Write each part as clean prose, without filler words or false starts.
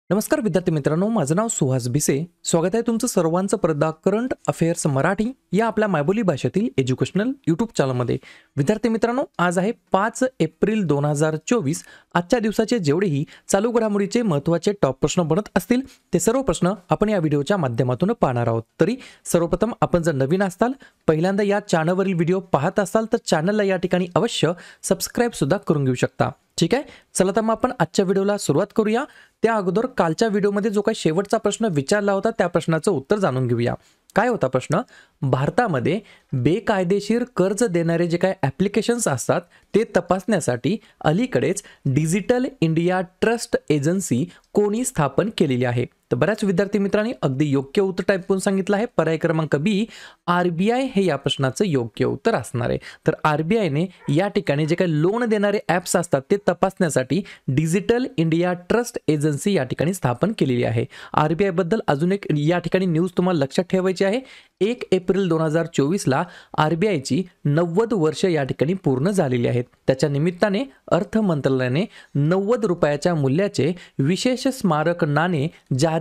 नमस्कार विद्यार्थी मित्रांनो, माझं नाव सुहास भिसे. स्वागत आहे तुमचं सर्वांचं स्पर्धा करंट अफेअर्स मराठी या आपल्या मायबोली भाषेतील एज्युकेशनल यूट्यूब चॅनलमध्ये. विद्यार्थी मित्रांनो, आज आहे 5 एप्रिल 2024. आजच्या दिवसाचे जेवढेही चालू घडामोडीचे महत्त्वाचे टॉप प्रश्न बनत असतील ते सर्व प्रश्न आपण या व्हिडिओच्या माध्यमातून पाहणार आहोत. तरी सर्वप्रथम आपण जर नवीन असाल, पहिल्यांदा या चॅनलवरील व्हिडिओ पाहत असाल तर चॅनलला या ठिकाणी अवश्य सबस्क्राईब सुद्धा करून घेऊ शकता. ठीक आहे, चला तर मग आपण आजच्या व्हिडिओला सुरुवात करूया. त्या अगोदर कालच्या व्हिडिओमध्ये जो काही शेवटचा प्रश्न विचारला होता त्या प्रश्नाचं उत्तर जाणून घेऊया. काय होता प्रश्न? भारतामध्ये बेकायदेशीर कर्ज देणारे जे काही ॲप्लिकेशन्स असतात ते तपासण्यासाठी अलीकडेच डिजिटल इंडिया ट्रस्ट एजन्सी कोणी स्थापन केलेली आहे? तर बऱ्याच विद्यार्थी मित्रांनी अगदी योग्य उत्तर टाईप करून सांगितलं आहे. पर्याय क्रमांक बी, RBI हे या प्रश्नाचं योग्य उत्तर असणार आहे. तर RBIने या ठिकाणी जे काही लोन देणारे ॲप्स असतात ते तपासण्यासाठी डिजिटल इंडिया ट्रस्ट एजन्सी या ठिकाणी स्थापन केलेली आहे. RBI बद्दल अजून एक या ठिकाणी न्यूज तुम्हाला लक्षात ठेवायची आहे. 1 एप्रिल 2024ला RBIची 90 वर्ष या ठिकाणी पूर्ण झालेली आहेत. त्याच्या निमित्ताने अर्थ मंत्रालयाने 90 रुपयाच्या मूल्याचे विशेष स्मारक नाणे जारी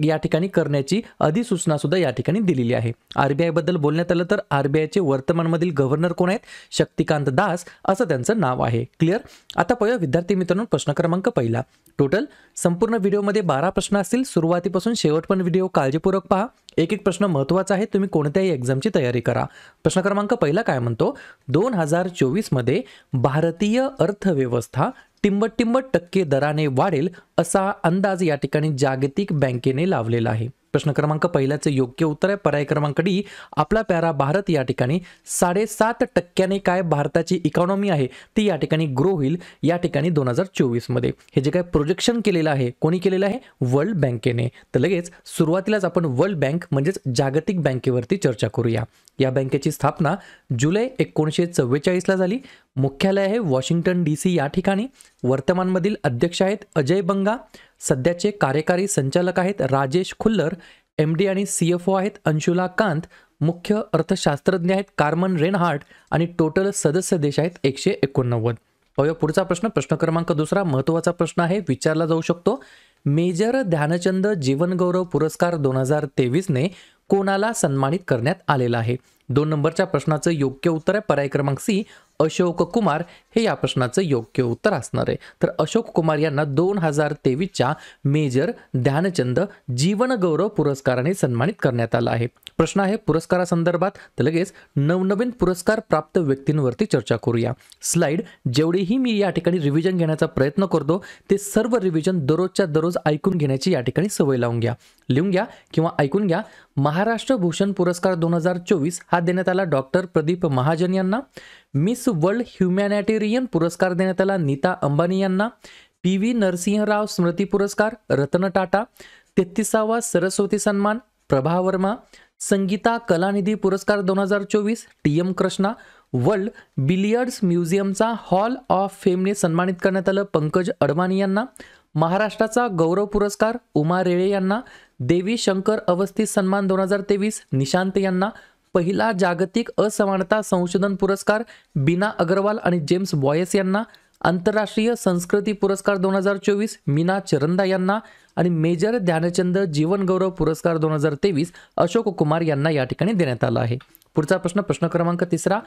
या ठिकाणी करण्याची अधिसूचना सुद्धा या ठिकाणी दिलेली आहे. RBI बद्दल बोलण्यात आलं तर RBIचे वर्तमानमधील गव्हर्नर कोण आहेत? शक्तिकांत दास असं त्यांचं नाव आहे. क्लिअर? आता पाहूया विद्यार्थी मित्रांनो प्रश्न क्रमांक पहिला. टोटल संपूर्ण व्हिडिओमध्ये 12 प्रश्न असतील. सुरुवातीपासून शेवटपर्यंत व्हिडिओ काळजीपूर्वक पहा. एक एक प्रश्न महत्त्वाचा आहे. तुम्ही कोणत्याही एक्झामची तयारी करा. प्रश्न क्रमांक पहिला काय म्हणतो? 2024 मध्ये भारतीय अर्थव्यवस्था टिंबटिंब टक्के दराने वाढेल असा अंदाज या ठिकाणी जागतिक बँकेने लावलेला आहे. प्रश्न क्रमांक पहिल्याचं योग्य उत्तर आहे पर्याय क्रमांक डी. आपला प्यारा भारत या ठिकाणी 7.5% काय भारताची इकॉनॉमी आहे ती या ठिकाणी ग्रो होईल या ठिकाणी 2024 मध्ये. हे जे काय प्रोजेक्शन केलेलं आहे कोणी केलेलं आहे? वर्ल्ड बँकेने. तर लगेच सुरुवातीलाच आपण वर्ल्ड बँक म्हणजेच जागतिक बँकेवरती चर्चा करूया. या बँकेची स्थापना जुलै 1944ला झाली. मुख्यालय आहे वॉशिंग्टन DC या ठिकाणी. वर्तमानमधील अध्यक्ष आहेत अजय बंगा. सध्याचे कार्यकारी संचालक आहेत राजेश खुल्लर. MD आणि CFO आहेत अंशुला कांत. मुख्य अर्थशास्त्रज्ञ आहेत कार्मन रेनहार्ट आणि टोटल सदस्य देश आहेत 189. पाहूया पुढचा प्रश्न. प्रश्न क्रमांक दुसरा महत्त्वाचा प्रश्न आहे, विचारला जाऊ शकतो. मेजर ध्यानचंद जीवनगौरव पुरस्कार 2023ने कोणाला सन्मानित करण्यात आलेला आहे? 2 नंबरच्या प्रश्नाचं योग्य उत्तर आहे पर्याय क्रमांक सी, अशोक कुमार हे या प्रश्नाचं योग्य उत्तर असणार आहे. तर अशोक कुमार यांना 2023च्या मेजर ध्यानचंद जीवनगौरव पुरस्काराने सन्मानित करण्यात आलं आहे. प्रश्न आहे पुरस्कारासंदर्भात, तर लगेच नवनवीन पुरस्कार प्राप्त व्यक्तींवरती चर्चा करूया. स्लाइड जेवढेही मी या ठिकाणी रिव्हिजन घेण्याचा प्रयत्न करतो ते सर्व रिव्हिजन दररोजच्या दररोज ऐकून घेण्याची या ठिकाणी सवय लावून घ्या. लिहून घ्या किंवा ऐकून घ्या. महाराष्ट्र भूषण पुरस्कार 2024 हा देण्यात आला डॉक्टर प्रदीप महाजन यांना. मिस वर्ल्ड ह्युमॅनिटेरियन पुरस्कार देण्यात आला नीता अंबानी यांना. PV नरसिंहराव स्मृती पुरस्कार रतन टाटा. 33वा सरस्वती सन्मान प्रभा वर्मा. संगीता कलानिधी पुरस्कार 2024 TM कृष्णा. वर्ल्ड बिलियर्ड्स म्युझियमचा हॉल ऑफ फेमने सन्मानित करण्यात आलं पंकज अडवाणी यांना. महाराष्ट्राचा गौरव पुरस्कार उमा रेळे यांना. देवी शंकर अवस्थी सन्मान 2023 निशांत यांना. पहिला जागतिक असमानता संशोधन पुरस्कार बीना अग्रवाल आणि जेम्स बॉयस यांना. आंतरराष्ट्रीय संस्कृती पुरस्कार 2024 मीना चरंदा यांना. आणि मेजर ध्यानचंद जीवनगौरव पुरस्कार 2023 अशोक कुमार यांना या ठिकाणी देण्यात आला आहे. पुढचा प्रश्न, प्रश्न क्रमांक तिसरा.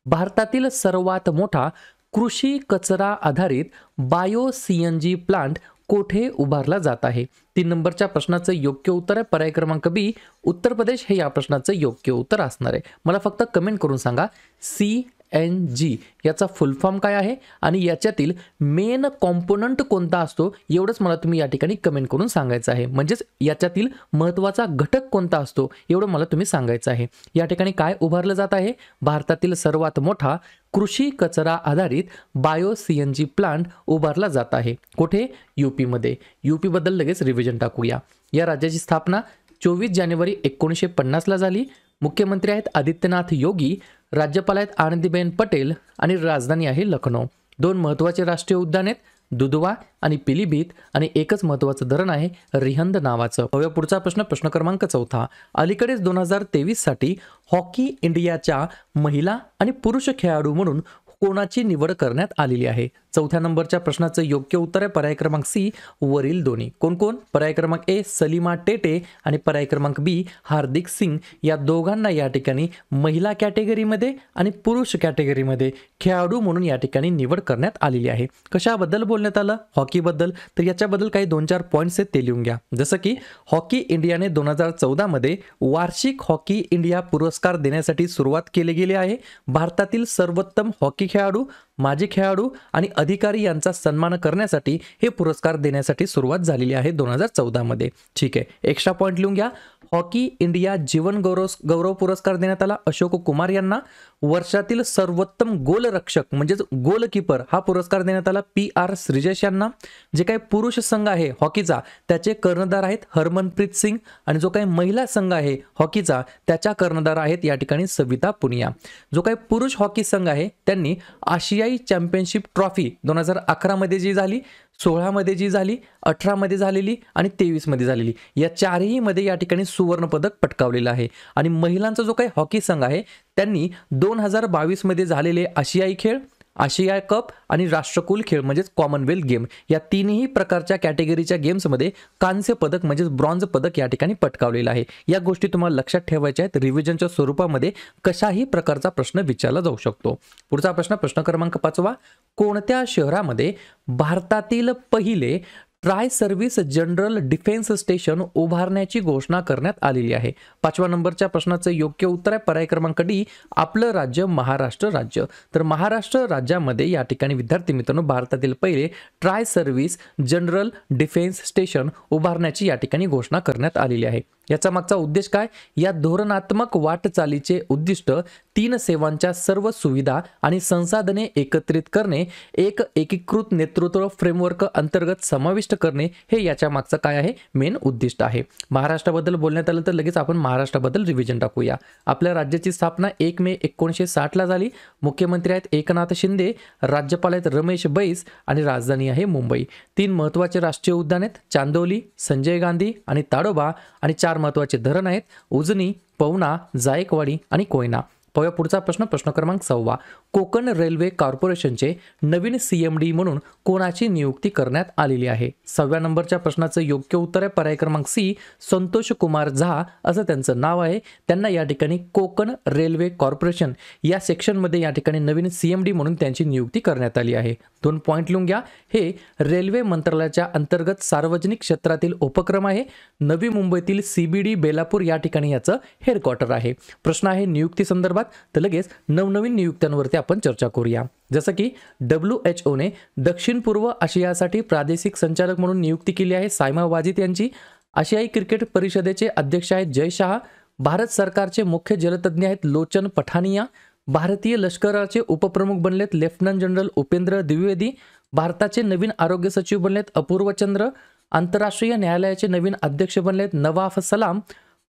भारतातील सर्वात मोठा कृषी कचरा आधारित बायो CNG प्लांट कोठे उभारला जात आहे? 3 नंबरच्या प्रश्नाचं योग्य उत्तर आहे पर्याय क्रमांक बी, उत्तर प्रदेश हे या प्रश्नाचं योग्य उत्तर असणार आहे. मला फक्त कमेंट करून सांगा CNG याचा फुल फॉर्म काय आहे आणि याच्यातील मेन कॉम्पोनंट कोणता असतो एवढंच मला तुम्ही या ठिकाणी कमेंट करून सांगायचं आहे. म्हणजेच याच्यातील महत्त्वाचा घटक कोणता असतो एवढं मला तुम्ही सांगायचं आहे. या ठिकाणी काय उभारलं जात आहे? भारतातील सर्वात मोठा कृषी कचरा आधारित बायो CNG प्लांट उभारला जात आहे. कुठे? UP मध्ये. UP बद्दल लगेच रिव्हिजन टाकूया. या राज्याची स्थापना 24 जानेवारी 1950ला झाली. मुख्यमंत्री आहेत आदित्यनाथ योगी. राज्यपाल आहेत आनंदीबेन पटेल आणि राजधानी आहे लखनौ. 2 महत्त्वाचे राष्ट्रीय उद्यान आहेत दुधवा आणि पिलीभीत आणि एकच महत्त्वाचं धरण आहे रिहंद नावाचं. पुढचा प्रश्न, प्रश्न क्रमांक 4. अलीकडेच 2023 साठी हॉकी इंडियाच्या महिला आणि पुरुष खेळाडू म्हणून कोणाची निवड करण्यात आलेली आहे? चौथ्या नंबरच्या प्रश्नाचं योग्य उत्तर आहे पर्याय क्रमांक सी वरील दोन्ही. कोण कोण? पर्याय क्रमांक ए सलीमा टेटे आणि पर्याय क्रमांक बी हार्दिक सिंग या दोघांना या ठिकाणी महिला कॅटेगरीमध्ये आणि पुरुष कॅटेगरीमध्ये खेळाडू म्हणून या ठिकाणी निवड करण्यात आलेली आहे. कशाबद्दल बोलण्यात आलं? हॉकीबद्दल. तर याच्याबद्दल काही 2-4 पॉईंट्स आहेत ते लिहून घ्या. जसं की हॉकी इंडियाने 2014 मध्ये वार्षिक हॉकी इंडिया पुरस्कार देण्यासाठी सुरुवात केली गेली आहे. भारतातील सर्वोत्तम हॉकी खेळाडू, माजी खेळाडू आणि अधिकारी यांचा सन्मान करण्यासाठी हे पुरस्कार देण्यासाठी सुरुवात झालेली आहे 2014 मध्ये. ठीक आहे, एक्स्ट्रा पॉईंट लिहून घ्या. हॉकी इंडिया जीवन गौरव पुरस्कार देण्यात आला अशोक कुमार यांना. वर्षातील सर्वोत्तम गोलरक्षक म्हणजेच गोलकीपर हा पुरस्कार देण्यात आला PR श्रीजेश यांना. जे काही पुरुष संघ आहे हॉकीचा त्याचे कर्णधार आहेत हरमनप्रीत सिंग आणि जो काही महिला संघ आहे हॉकीचा त्याच्या कर्णधार आहेत या ठिकाणी सविता पुनिया. जो काही पुरुष हॉकी संघ आहे त्यांनी आशियाई चॅम्पियनशिप ट्रॉफी 2011 मध्ये जी झाली, 16 मध्ये जी झाली, 18 मध्ये झालेली आणि 23 मध्ये झालेली या चारही मध्ये या ठिकाणी सुवर्ण पदक पटकावलेलं आहे. आणि महिलांचा जो काही हॉकी संघ आहे त्यांनी 2022 मध्ये झालेले आशियाई खेळ, आशिया कप आणि राष्ट्रकुल खेळ म्हणजेच कॉमनवेल्थ गेम या तीनही प्रकारच्या कॅटेगरीच्या गेम्समध्ये कांस्य पदक म्हणजेच ब्रॉन्झ पदक या ठिकाणी पटकावलेलं आहे. या गोष्टी तुम्हाला लक्षात ठेवायच्या आहेत. रिव्हिजनच्या स्वरूपामध्ये कशाही प्रकारचा प्रश्न विचारला जाऊ शकतो. पुढचा प्रश्न, प्रश्न क्रमांक 5. कोणत्या शहरामध्ये भारतातील पहिले try service general defence station उभारण्याची घोषणा करण्यात आलेली आहे? 5व्या नंबरच्या प्रश्नाचं योग्य उत्तर आहे पर्याय क्रमांक डी आपलं राज्य महाराष्ट्र राज्य. तर महाराष्ट्र राज्यामध्ये या ठिकाणी विद्यार्थी मित्रांनो भारतातील पहिले try service general defence station उभारण्याची या ठिकाणी घोषणा करण्यात आलेली आहे. याचा मागचा उद्देश काय? या धोरणात्मक वाटचालीचे उद्दिष्ट 3 सेवांच्या सर्व सुविधा आणि संसाधने एकत्रित करणे, एक एकीकृत नेतृत्व फ्रेमवर्क अंतर्गत समाविष्ट करणे हे याच्या मागचं काय आहे? मेन उद्दिष्ट आहे. महाराष्ट्राबद्दल बोलण्यात आलं तर लगेच आपण महाराष्ट्राबद्दल रिव्हिजन टाकूया. आपल्या राज्याची स्थापना 1 मे 1960 ला झाली. मुख्यमंत्री आहेत एकनाथ शिंदे, राज्यपाल आहेत रमेश बैस आणि राजधानी आहे मुंबई. 3 महत्त्वाचे राष्ट्रीय उद्यान आहेत चांदोली, संजय गांधी आणि ताडोबा आणि 4 महत्त्वाचे धरण आहेत उजनी, पवना, जायकवाडी आणि कोयना. पाहूया पुढचा प्रश्न, प्रश्न क्रमांक 6. कोकण रेल्वे कॉर्पोरेशनचे नवीन CMD म्हणून कोणाची नियुक्ती करण्यात आलेली आहे? 6व्या नंबरच्या प्रश्नाचं योग्य उत्तर आहे पर्याय क्रमांक सी संतोष कुमार झा असं त्यांचं नाव आहे. त्यांना या ठिकाणी कोकण रेल्वे कॉर्पोरेशन या सेक्शनमध्ये या ठिकाणी नवीन CMD म्हणून त्यांची नियुक्ती करण्यात आली आहे. 2 पॉईंट लिहून घ्या. हे रेल्वे मंत्रालयाच्या अंतर्गत सार्वजनिक क्षेत्रातील उपक्रम आहे. नवी मुंबईतील CBD बेलापूर या ठिकाणी याचं हेडक्वार्टर आहे. प्रश्न आहे नियुक्ती संदर्भात, तर लगेच नवनवीन नियुक्त्यांवरती आपण चर्चा करूया. जसं की WHO ने दक्षिण पूर्व आशियासाठी प्रादेशिक संचालक म्हणून नियुक्ती केली आहे सायमा वाजिद यांची. आशियाई क्रिकेट परिषदेचे अध्यक्ष आहेत जय शाह. भारत सरकारचे मुख्य जलतज्ञ आहेत लोचन पठानिया. भारतीय लष्कराचे उपप्रमुख बनलेत लेफ्टनंट जनरल उपेंद्र द्विवेदी. भारताचे नवीन आरोग्य सचिव बनलेत अपूर्व चंद्र. आंतरराष्ट्रीय न्यायालयाचे नवीन अध्यक्ष बनलेत नवाफ सलाम.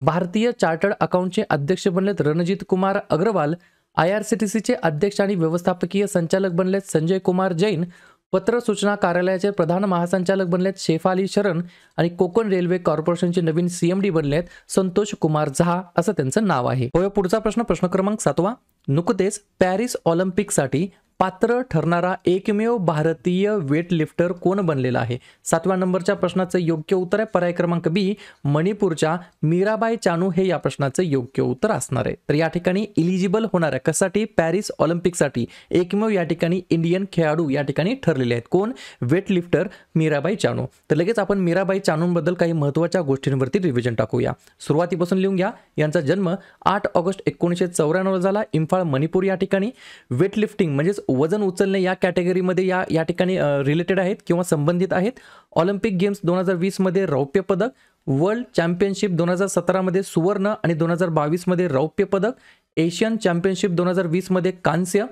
भारतीय चार्टर्ड अकाउंटचे अध्यक्ष बनलेत रणजित कुमार अग्रवाल. IRCTCचे अध्यक्ष आणि व्यवस्थापकीय संचालक बनलेत संजय कुमार जैन. पत्र सूचना कार्यालयाचे प्रधान महासंचालक बनलेत शेफाली शरण आणि कोकण रेल्वे कॉर्पोरेशनचे नवीन CMD बनलेत संतोष कुमार झा असं त्यांचं नाव आहे. पुढचा प्रश्न, प्रश्न क्रमांक 7. नुकतेच पॅरिस ऑलिम्पिकसाठी पात्र ठरणारा एकमेव भारतीय वेटलिफ्टर कोण बनलेला आहे? 7व्या नंबरच्या प्रश्नाचं योग्य उत्तर आहे पर्याय क्रमांक बी मणिपूरच्या मीराबाई चानू हे या प्रश्नाचं योग्य उत्तर असणार आहे. तर या ठिकाणी इलिजिबल होणार आहे कशासाठी? पॅरिस ऑलिम्पिकसाठी एकमेव या ठिकाणी इंडियन खेळाडू या ठिकाणी ठरलेले आहेत. कोण? वेटलिफ्टर मीराबाई चानू. तर लगेच आपण मीराबाई चानूंबद्दल काही महत्त्वाच्या गोष्टींवरती रिव्हिजन टाकूया. सुरुवातीपासून लिहून घ्या. यांचा जन्म 8 ऑगस्ट 1994 झाला इम्फाळ मणिपूर या ठिकाणी. वेटलिफ्टिंग म्हणजेच वजन उचलणे या कॅटेगरीमध्ये या ठिकाणी रिलेटेड आहेत किंवा संबंधित आहेत. ऑलिम्पिक गेम्स 2020 मध्ये रौप्य पदक, वर्ल्ड चॅम्पियनशिप 2017 मध्ये सुवर्ण आणि 2022 मध्ये रौप्य पदक, एशियन चॅम्पियनशिप 2020 मध्ये कांस्य,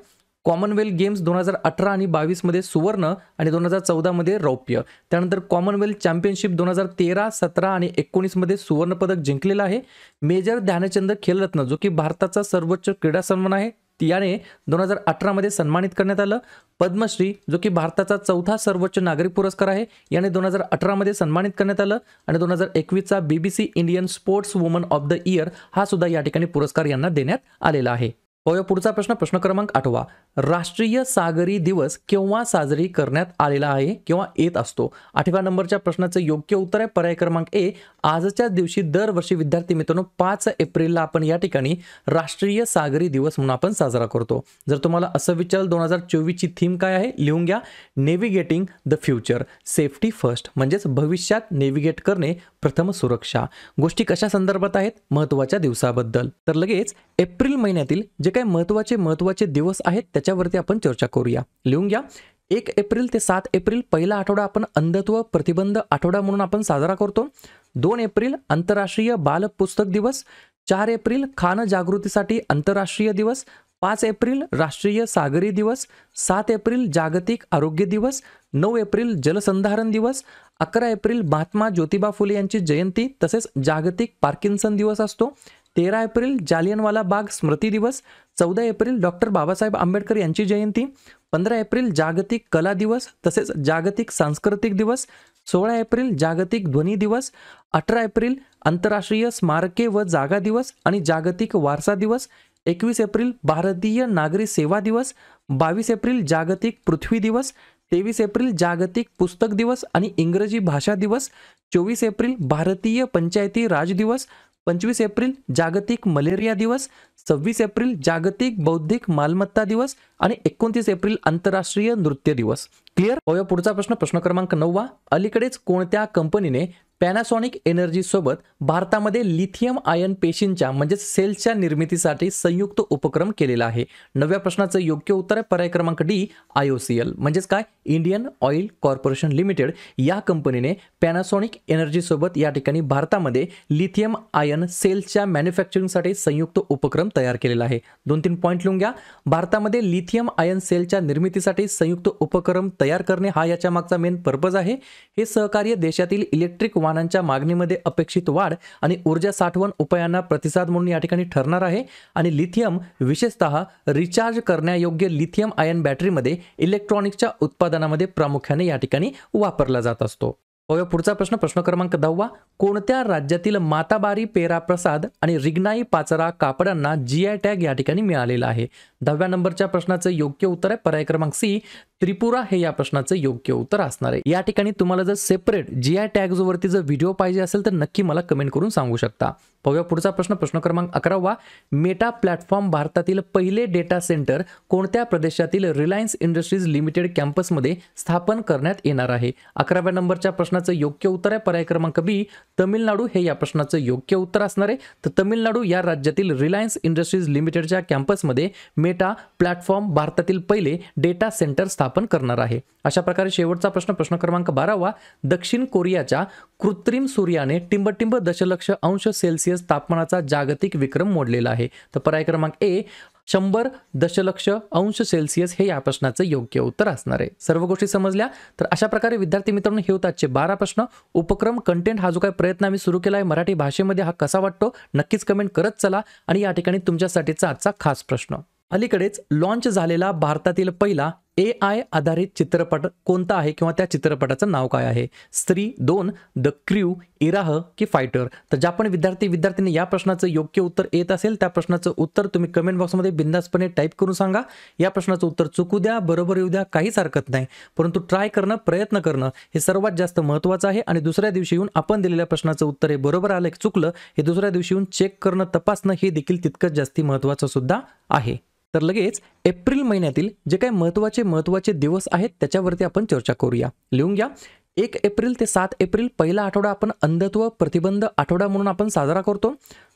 कॉमनवेल्थ गेम्स 2018 आणि 22 मध्ये सुवर्ण आणि 2014 मध्ये रौप्य. त्यानंतर कॉमनवेल्थ चॅम्पियनशिप 2013, 17 आणि 19 मध्ये सुवर्ण पदक जिंकलेलं आहे. मेजर ध्यानचंद खेलरत्न जो की भारताचा सर्वोच्च क्रीडा सन्मान आहे याने 2018 मध्ये सन्मानित करण्यात आलं. पद्मश्री जो की भारताचा 4था सर्वोच्च नागरिक पुरस्कार आहे याने 2018 मध्ये सन्मानित करण्यात आलं. आणि 2021 चा BBC Indian sports woman of the year हा सुद्धा या ठिकाणी पुरस्कार यांना देण्यात आलेला आहे. पाहूया पुढचा प्रश्न, प्रश्न क्रमांक 8वा. राष्ट्रीय सागरी दिवस केव्हा साजरी करण्यात आलेला आहे किंवा येत असतो? 8व्या नंबरच्या प्रश्नाचं योग्य उत्तर आहे पर्याय क्रमांक ए. आजच्याच दिवशी दरवर्षी विद्यार्थी मित्रांनो 5 एप्रिलला आपण या ठिकाणी राष्ट्रीय सागरी दिवस म्हणून आपण साजरा करतो. जर तुम्हाला असं विचारलं 2024 ची थीम काय आहे, लिहून घ्या. नेव्हिगेटिंग द फ्युचर, सेफ्टी फर्स्ट, म्हणजेच भविष्यात नेव्हिगेट करणे, प्रथम सुरक्षा. गोष्टी कशा संदर्भात आहेत? महत्त्वाच्या दिवसाबद्दल. तर लगेच एप्रिल महिन्यातील जे काही महत्त्वाचे दिवस आहेत त्याच्यावरती आपण चर्चा करूया. लिहून घ्या. 1 एप्रिल ते 7 एप्रिल पहिला आठवडा आपण अंधत्व प्रतिबंध आठवडा म्हणून आपण साजरा करतो. 2 एप्रिल आंतरराष्ट्रीय बाल पुस्तक दिवस. 4 एप्रिल खान जागृतीसाठी आंतरराष्ट्रीय दिवस. 5 एप्रिल राष्ट्रीय सागरी दिवस. 7 एप्रिल जागतिक आरोग्य दिवस. 9 एप्रिल जलसंधारण दिवस. 11 एप्रिल महात्मा ज्योतिबा फुले यांची जयंती तसेच जागतिक पार्किन्सन दिवस असतो. 13 एप्रिल जालियनवाला बाग स्मृती दिवस. 14 एप्रिल डॉक्टर बाबासाहेब आंबेडकर यांची जयंती. 15 एप्रिल जागतिक कला दिवस तसेच जागतिक सांस्कृतिक दिवस. 16 एप्रिल जागतिक ध्वनी दिवस. 18 एप्रिल आंतरराष्ट्रीय स्मारके व जागा दिवस आणि जागतिक वारसा दिवस. 21 एप्रिल भारतीय नागरी सेवा दिवस. 22 एप्रिल जागतिक पृथ्वी दिवस. 23 एप्रिल जागतिक पुस्तक दिवस आणि इंग्रजी भाषा दिवस. 24 एप्रिल भारतीय पंचायती राज दिवस. 25 एप्रिल जागतिक मलेरिया दिवस. 26 एप्रिल जागतिक बौद्धिक मालमत्ता दिवस आणि 29 एप्रिल आंतरराष्ट्रीय नृत्य दिवस. क्लिअर? पाहूया पुढचा प्रश्न, प्रश्न क्रमांक 9वा. अलीकडेच कोणत्या कंपनीने पॅनासॉनिक एनर्जी सोबत भारतामध्ये लिथियम आयन पेशींच्या म्हणजेच सेल्सच्या निर्मितीसाठी संयुक्त उपक्रम केलेला आहे? 9व्या प्रश्नाचं योग्य उत्तर आहे पर्याय क्रमांक डी. IOCL म्हणजेच काय, इंडियन ऑइल कॉर्पोरेशन लिमिटेड या कंपनीने पॅनासॉनिक एनर्जी सोबत या ठिकाणी भारतामध्ये लिथियम आयन सेल्सच्या मॅन्युफॅक्चरिंगसाठी संयुक्त उपक्रम तयार केलेला आहे. 2-3 पॉईंट लिहून घ्या. भारतामध्ये लिथियम आयन सेलच्या निर्मितीसाठी संयुक्त उपक्रम तयार करणे हा याच्या मागचा मेन पर्पज आहे. हे सहकार्य देशातील इलेक्ट्रिक वाहनांच्या मागणीमध्ये अपेक्षित वाढ आणि ऊर्जा साठवण उपायांना प्रतिसाद म्हणून या ठिकाणी ठरणार आहे. आणि लिथियम विशेषतः रिचार्ज करण्यायोग्य लिथियम आयन बॅटरीमध्ये इलेक्ट्रॉनिक्सच्या उत्पादनामध्ये प्रामुख्याने या ठिकाणी वापरला जात असतो. पाहूया पुढचा प्रश्न, प्रश्न क्रमांक 10वा. कोणत्या राज्यातील माताबारी पेरा प्रसाद आणि रिग्नाई पाचरा कापडांना GI टॅग या ठिकाणी मिळालेला आहे? 10व्या नंबरच्या प्रश्नाचं योग्य उत्तर आहे पर्याय क्रमांक सी. त्रिपुरा हे या प्रश्नाचं योग्य उत्तर असणार आहे. या ठिकाणी तुम्हाला जर सेपरेट GI टॅग्स वरती जर व्हिडिओ पाहिजे असेल तर नक्की मला कमेंट करून सांगू शकता. पाहूया पुढचा प्रश्न, प्रश्न क्रमांक 11वा. मेटा प्लॅटफॉर्म भारतातील पहिले डेटा सेंटर कोणत्या प्रदेशातील रिलायन्स इंडस्ट्रीज लिमिटेड कॅम्पसमध्ये स्थापन करण्यात येणार आहे? 11व्या नंबरच्या प्रश्नाचं योग्य उत्तर आहे पर्याय क्रमांक बी. तमिळनाडू हे या प्रश्नाचं योग्य उत्तर असणार आहे. तर तमिळनाडू या राज्यातील रिलायन्स इंडस्ट्रीज लिमिटेडच्या कॅम्पसमध्ये मेटा प्लॅटफॉर्म भारतातील पहिले डेटा सेंटर स्थापन करणार आहे. अशा प्रकारे शेवटचा प्रश्न, प्रश्न क्रमांक 12वा. दक्षिण कोरियाच्या कृत्रिम सूर्याने टिंबटिंब दशलक्ष अंश सेल्सिअस तापमानाचा जागतिक विक्रम मोडलेला आहे. तर पर्याय क्रमांक ए 100 दशलक्ष अंश सेल्सिअस हे या प्रश्नाचं योग्य उत्तर असणार आहे. सर्व गोष्टी समजल्या? तर अशा प्रकारे विद्यार्थी मित्रांनो हे होते आजचे 12 प्रश्न. उपक्रम कंटेंट हा जो काही प्रयत्न आम्ही सुरू केला आहे मराठी भाषेमध्ये हा कसा वाटतो नक्कीच कमेंट करत चला. आणि या ठिकाणी तुमच्यासाठीचा आजचा खास प्रश्न, अलीकडेच लॉन्च झालेला भारतातील पहिला AI आधारित चित्रपट कोणता आहे किंवा त्या चित्रपटाचं नाव काय आहे? स्त्री 2, द क्रू, इराह की फायटर? तर ज्या पण विद्यार्थ्यांनी या प्रश्नाचं योग्य उत्तर येत असेल त्या प्रश्नाचं उत्तर तुम्ही कमेंट बॉक्समध्ये बिंदासपणे टाईप करून सांगा. या प्रश्नाचं उत्तर चुकू द्या, बरोबर येऊ द्या, काहीच हरकत नाही, परंतु ट्राय करणं, प्रयत्न करणं हे सर्वात जास्त महत्त्वाचं आहे. आणि दुसऱ्या दिवशी येऊन आपण दिलेल्या प्रश्नाचं उत्तर हे बरोबर आलं की चुकलं हे दुसऱ्या दिवशी येऊन चेक करणं, तपासणं हे देखील तितकंच जास्ती महत्त्वाचं सुद्धा आहे. तर लगेच एप्रिल महिन्यातील जे काही महत्त्वाचे दिवस आहेत त्याच्यावरती आपण चर्चा करूया. लिहून घ्या. 1 एप्रिल ते 7 एप्रिल पहिला आठवडा आपण अंधत्व प्रतिबंध आठवडा म्हणून आपण साजरा करतो.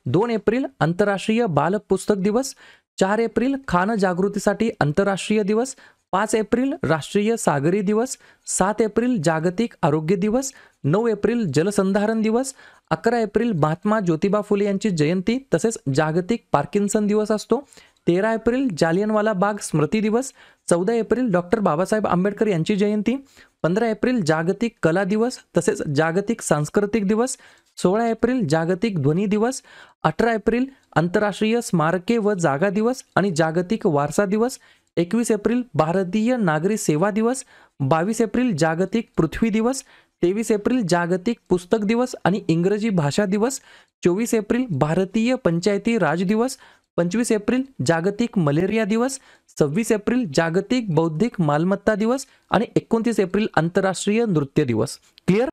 2 एप्रिल आंतरराष्ट्रीय बाल पुस्तक दिवस. 4 एप्रिल खान जागृतीसाठी आंतरराष्ट्रीय दिवस. 5 एप्रिल राष्ट्रीय सागरी दिवस. 7 एप्रिल जागतिक आरोग्य दिवस. 9 एप्रिल जलसंधारण दिवस. 11 एप्रिल महात्मा ज्योतिबा फुले यांची जयंती तसेच जागतिक पार्किन्सन दिवस असतो. 13 एप्रिल जालियनवाला बाग स्मृती दिवस. 14 एप्रिल डॉक्टर बाबासाहेब आंबेडकर यांची जयंती. 15 एप्रिल जागतिक कला दिवस तसेच जागतिक सांस्कृतिक दिवस. 16 एप्रिल जागतिक ध्वनी दिवस. 18 एप्रिल आंतरराष्ट्रीय स्मारके व जागा दिवस आणि जागतिक वारसा दिवस. 21 एप्रिल भारतीय नागरी सेवा दिवस. 22 एप्रिल जागतिक पृथ्वी दिवस. 23 एप्रिल जागतिक पुस्तक दिवस आणि इंग्रजी भाषा दिवस. 24 एप्रिल भारतीय पंचायती राज दिवस. 25 एप्रिल जागतिक मलेरिया दिवस, 26 एप्रिल जागतिक बौद्धिक मालमत्ता दिवस आणि 29 एप्रिल आंतरराष्ट्रीय नृत्य दिवस. क्लिअर?